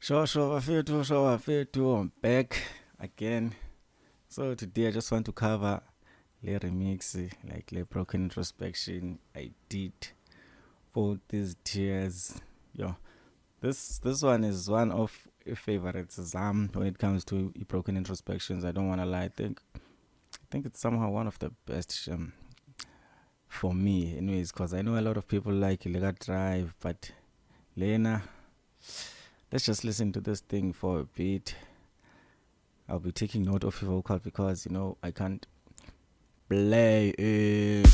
I'm back again. So today I just want to cover the remix, like the broken introspection I did for these tears. Yo, this one is one of your favorites. When it comes to broken introspections, I don't wanna lie. I think it's somehow one of the best for me, anyways, because I know a lot of people like Lega Drive, but Lena. Let's just listen to this thing for a bit. I'll be taking note of your vocal because I can't play it.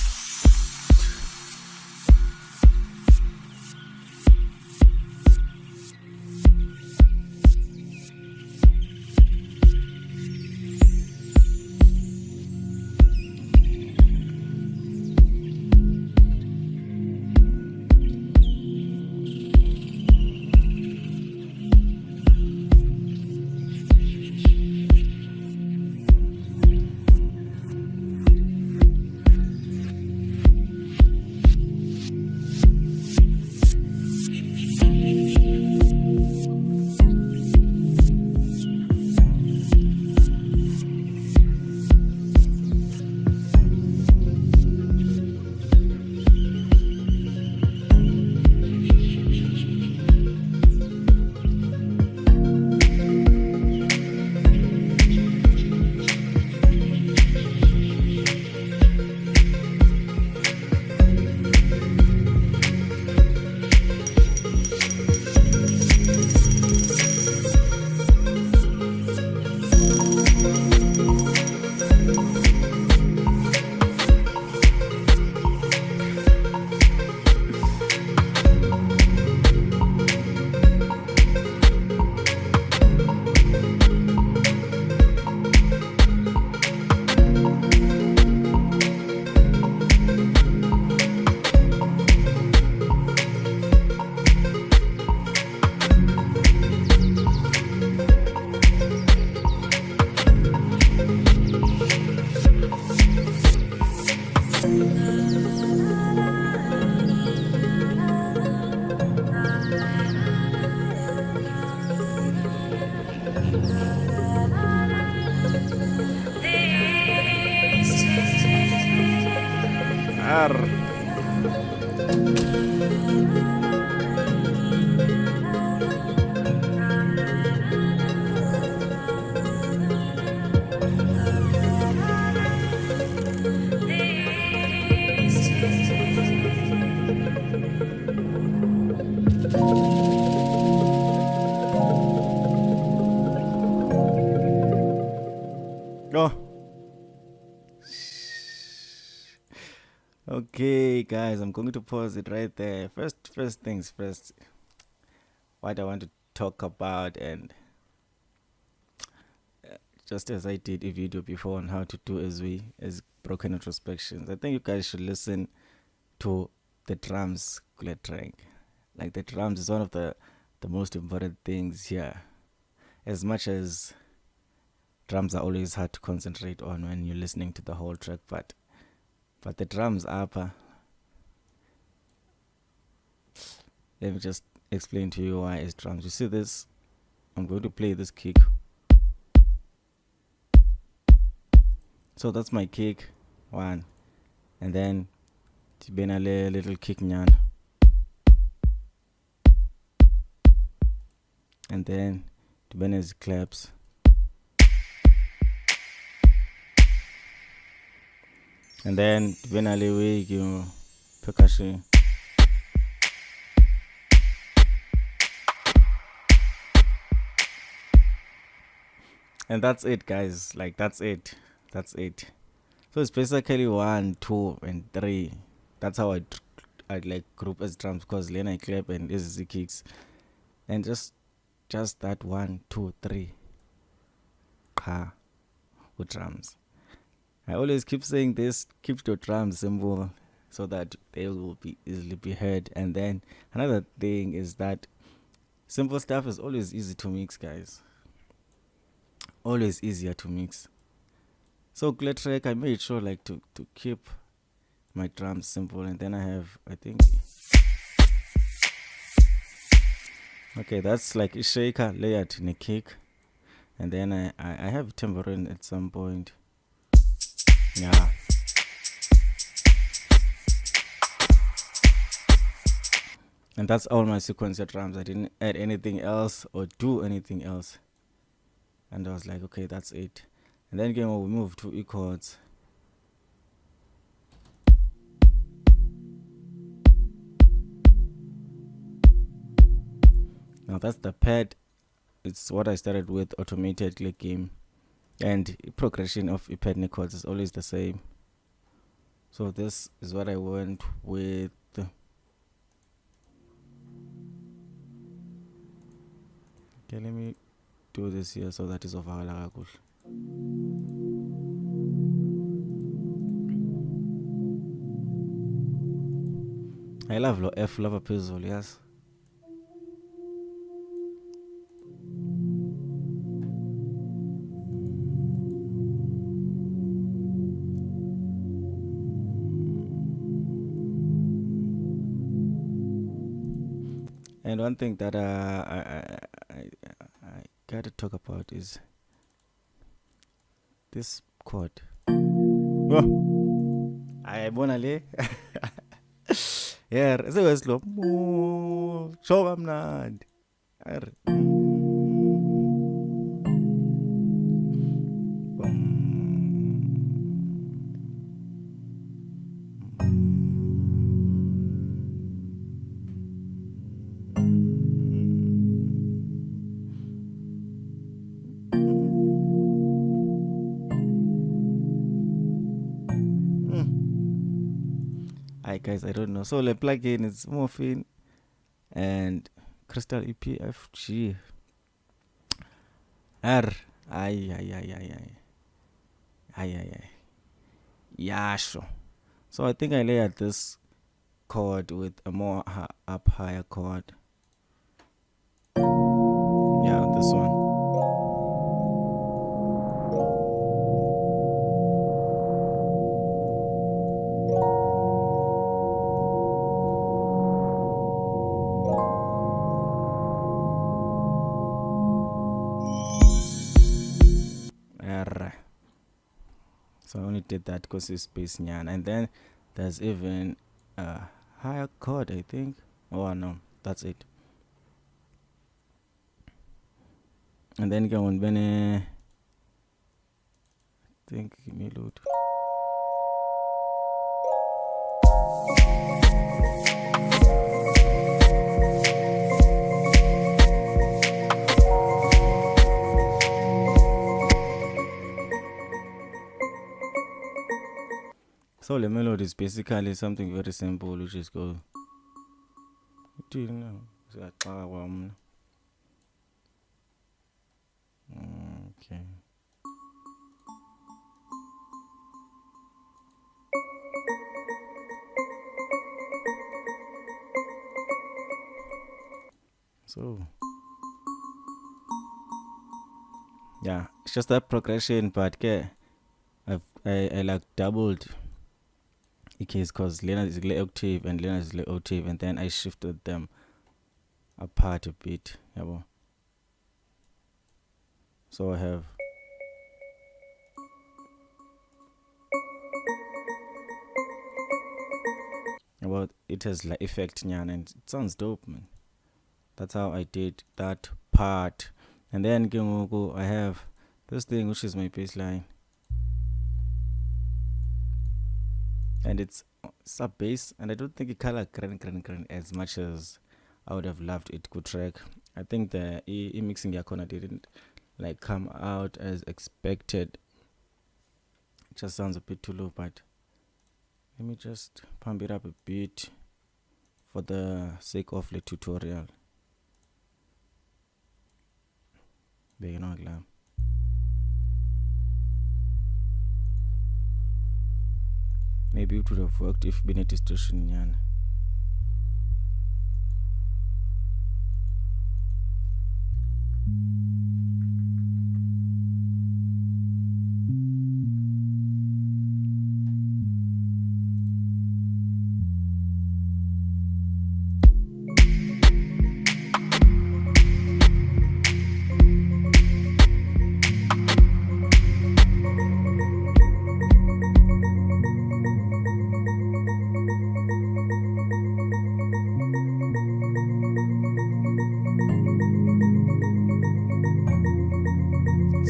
Oh. Okay, guys, I'm going to pause it right there. First things first. What I want to talk about, and just as I did a video before on how to do as broken introspections, I think you guys should listen to the drums track. Like the drums is one of the most important things here. As much as drums are always hard to concentrate on when you're listening to the whole track, but the drums upper. Let me just explain to you why it's drums. You see this? I'm going to play this kick. So that's my kick, one. And then a little kick nyan. And then Tibena's claps. And then Tibena percussion. And that's it, guys. Like that's it. So it's basically 1, 2, and 3. That's how I'd like group as drums, because Lena clap and this is the kicks. And just that 1, 2, 3. With drums. I always keep saying this, keep your drums simple so that they will be easily be heard. And then another thing is that simple stuff is always easy to mix, guys. Always easier to mix. So track, I made sure like to keep my drums simple, and then I have, I think, Okay, that's like a shaker, layered in a kick. And then I have tambourine at some point. Yeah. And that's all my sequencer drums. I didn't add anything else or do anything else. And I was like, okay, that's it. And then again, we moved to E chords. Now that's the pad. It's what I started with, automated clicking. And progression of pad chords is always the same. So this is what I went with. Okay, let me do this here so that is ovakala kakuhle. I love lo F lava phezulu, yes. And one thing that I gotta talk about is this chord. Oh, I wanna lay. Yeah, so it's slow. Show I'm not. Hi guys, I don't know. So the plugin is morphine and crystal EPFG R. Ay. Yeah, sure. So I think I layered this chord with a more higher chord. Yeah, this one. So I only did that because it's space nyan. And then there's even a higher chord, I think. Oh no, that's it. And then go on I think give me load. So the melody is basically something very simple, which is called. Okay. So yeah, it's just that progression, but I like doubled keys because Lena is the octave and Lena is the octave, and then I shifted them apart a bit. Yeah, so I have about it has like effect nyan, and it sounds dope, man. That's how I did that part. And then I have this thing which is my bassline, and it's sub bass, and I don't think it color gran as much as I would have loved it could track. I think the mixing yakona didn't like come out as expected. It just sounds a bit too low, but let me just pump it up a bit for the sake of the tutorial. Maybe it would have worked if been a distortion yan.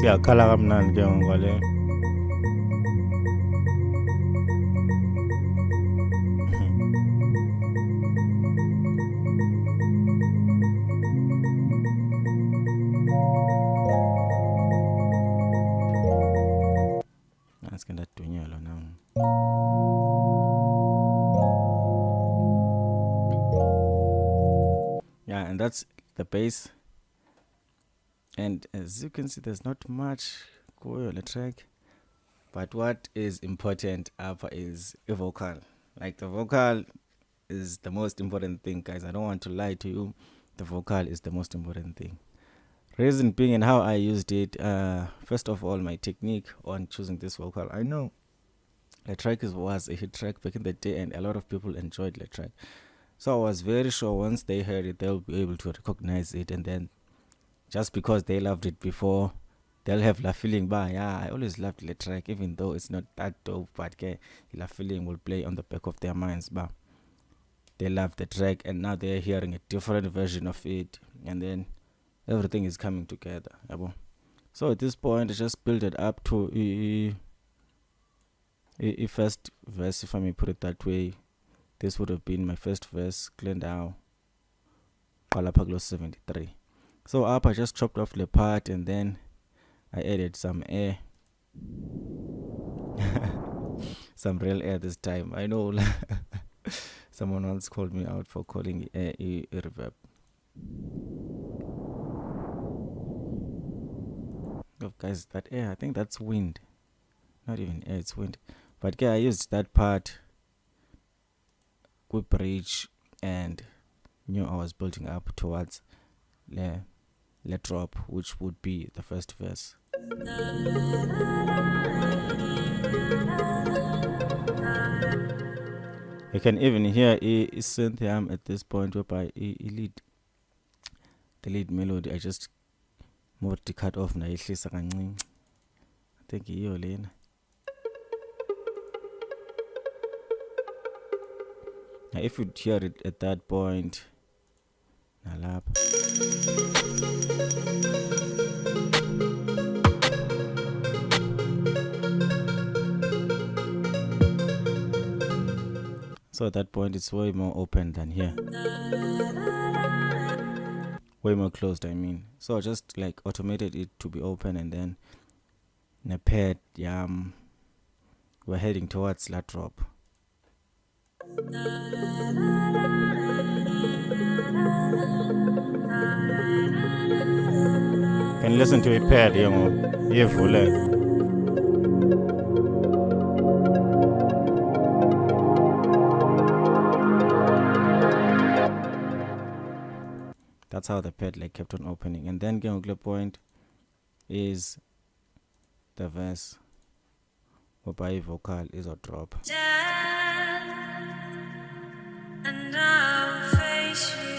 siyakhala kamnandi ke ngokwale. Aske ndadunyelwa now. Yeah, and that's the bass. And as you can see, there's not much going on the track. But what is important up is a vocal. Like the vocal is the most important thing, guys. I don't want to lie to you. The vocal is the most important thing. Reason being and how I used it, first of all, my technique on choosing this vocal. I know the track was a hit track back in the day and a lot of people enjoyed the track. So I was very sure once they heard it, they'll be able to recognize it. And then just because they loved it before, they'll have la feeling, but yeah, I always loved the track, even though it's not that dope, but la feeling will play on the back of their minds, but they love the track and now they're hearing a different version of it and then everything is coming together. So at this point I just built it up to a first verse, if I may put it that way. This would have been my first verse, Glendau Qalapaglo 73. So up I just chopped off the part and then I added some air. Some real air this time. I know someone once called me out for calling air a reverb. Oh, guys, that air, I think that's wind. Not even air, it's wind. But yeah, I used that part, quick bridge, and knew I was building up towards the drop, which would be the first verse. You can even hear a synth at this point whereby the lead melody, I just moved the cut off. I think you lena. Now if you hear it at that point, so at that point it's way more open than here. Way more closed, I mean. So I just like automated it to be open and then in a pad, we're heading towards that drop. Can listen to a pad, That's how the pad like kept on opening. And then the point is the verse whereby vocal is a drop. And I'll face you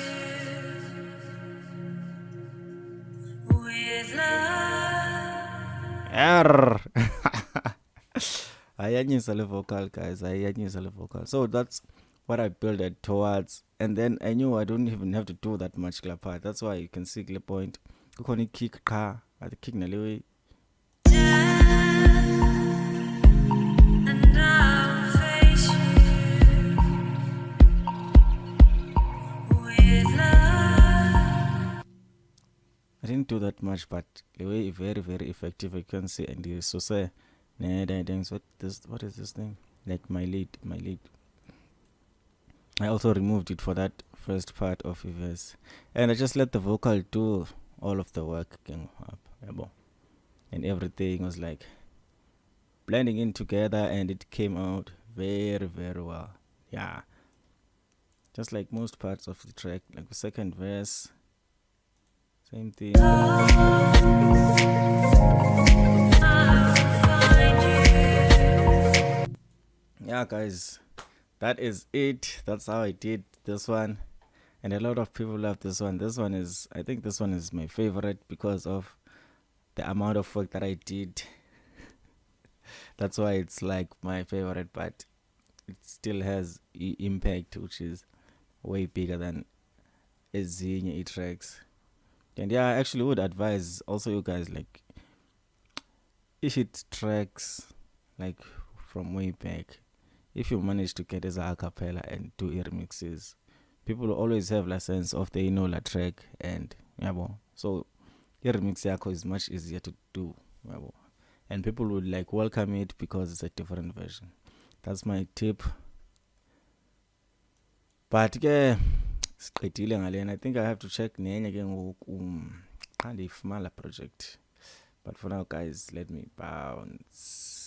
with love. I use a vocal, guys. I use a vocal. So that's what I built it towards. And then I knew I don't even have to do that much part. That's why you can see the point. You can kick car at the kick nalewe. And I'll face you with love. I didn't do that much, but the way very, very effective, you can see. And you so say, what is this thing? Like my lead. I also removed it for that first part of the verse, and I just let the vocal do all of the work. And everything was like blending in together, and it came out very, very well. Yeah, just like most parts of the track, like the second verse, same thing. Yeah, guys, that is it. That's how I did this one, and a lot of people love this one. I think this one is my favorite because of the amount of work that I did. That's why it's like my favorite, but it still has impact, which is way bigger than ezinye tracks. And yeah, I actually would advise also you guys, like, hit tracks like from way back, if you manage to get as a cappella and do remixes, people will always have a sense of they know la track and yabo. So remix yako is much easier to do, yabo. And people would like welcome it because it's a different version. That's my tip. But ke siqedile ngalena. I think I have to check nenye ke ngoku. Can't ifumana project. But for now guys, let me bounce.